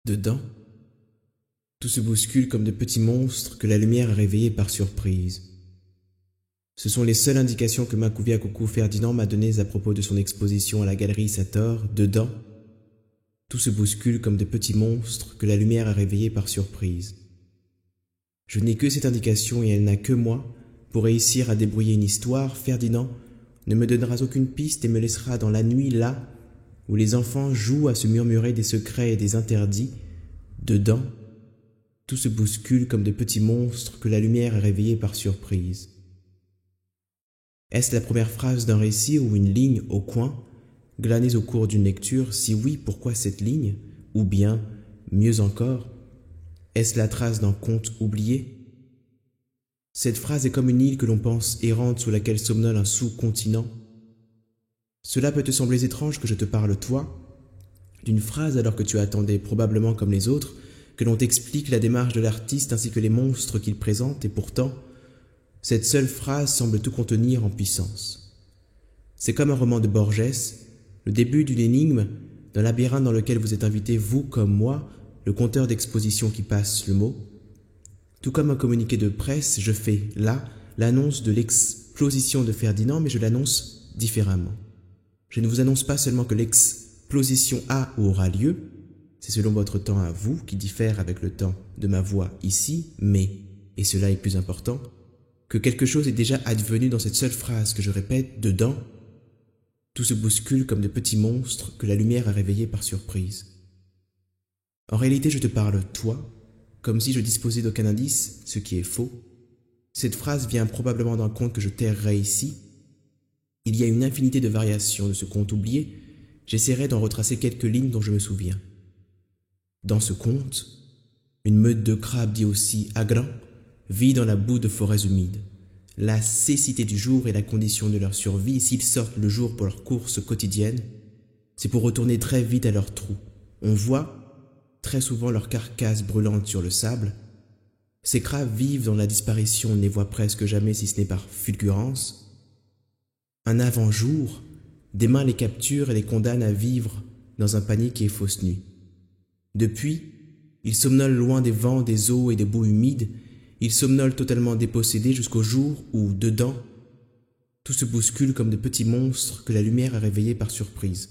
Dedans, tout se bouscule comme de petits monstres que la lumière a réveillés par surprise. Ce sont les seules indications que Makuvia Coucou Ferdinand m'a données à propos de son exposition à la galerie Sator. Dedans, tout se bouscule comme de petits monstres que la lumière a réveillés par surprise. Je n'ai que cette indication et elle n'a que moi pour réussir à débrouiller une histoire. Ferdinand, ne me donneras aucune piste et me laisseras dans la nuit là où les enfants jouent à se murmurer des secrets et des interdits. Dedans, tout se bouscule comme de petits monstres que la lumière a réveillés par surprise. Est-ce la première phrase d'un récit ou une ligne au coin, glanée au cours d'une lecture? Si oui, pourquoi cette ligne? Ou bien, mieux encore, est-ce la trace d'un conte oublié? Cette phrase est comme une île que l'on pense errante sous laquelle somnole un sous-continent. Cela peut te sembler étrange que je te parle, toi, d'une phrase alors que tu attendais, probablement comme les autres, que l'on t'explique la démarche de l'artiste ainsi que les monstres qu'il présente, et pourtant, cette seule phrase semble tout contenir en puissance. C'est comme un roman de Borges, le début d'une énigme, d'un labyrinthe dans lequel vous êtes invité, vous comme moi, le conteur d'exposition qui passe le mot. Tout comme un communiqué de presse, je fais, là, l'annonce de l'explosion de Ferdinand, mais je l'annonce différemment. Je ne vous annonce pas seulement que l'explosion a ou aura lieu, c'est selon votre temps à vous, qui diffère avec le temps de ma voix ici, mais, et cela est plus important, que quelque chose est déjà advenu dans cette seule phrase que je répète, dedans, tout se bouscule comme de petits monstres que la lumière a réveillés par surprise. En réalité, je te parle, toi, comme si je disposais d'aucun indice, ce qui est faux. Cette phrase vient probablement d'un conte que je tairai ici. Il y a une infinité de variations de ce conte oublié. J'essaierai d'en retracer quelques lignes dont je me souviens. Dans ce conte, une meute de crabes dit aussi Agran vit dans la boue de forêts humides. La cécité du jour est la condition de leur survie, et s'ils sortent le jour pour leur course quotidienne, c'est pour retourner très vite à leur trou. On voit très souvent leur carcasse brûlante sur le sable. Ces crabes vivent dans la disparition, on ne les voit presque jamais si ce n'est par fulgurance. Un avant-jour, des mains les capturent et les condamnent à vivre dans un panier qui est fausse nuit. Depuis, ils somnolent loin des vents, des eaux et des boues humides. Ils somnolent totalement dépossédés jusqu'au jour où, dedans, tout se bouscule comme de petits monstres que la lumière a réveillés par surprise.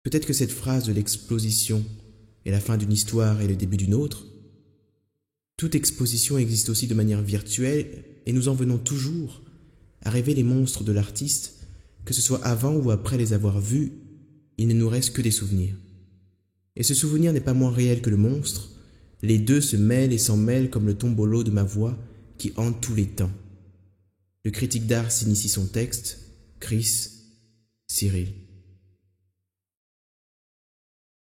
Peut-être que cette phrase de l'explosion est la fin d'une histoire et le début d'une autre. Toute exposition existe aussi de manière virtuelle et nous en venons toujours à rêver les monstres de l'artiste, que ce soit avant ou après les avoir vus, il ne nous reste que des souvenirs. Et ce souvenir n'est pas moins réel que le monstre, les deux se mêlent et s'en mêlent comme le tombolo de ma voix qui hante tous les temps. Le critique d'art signe ici son texte, Chris Cyril.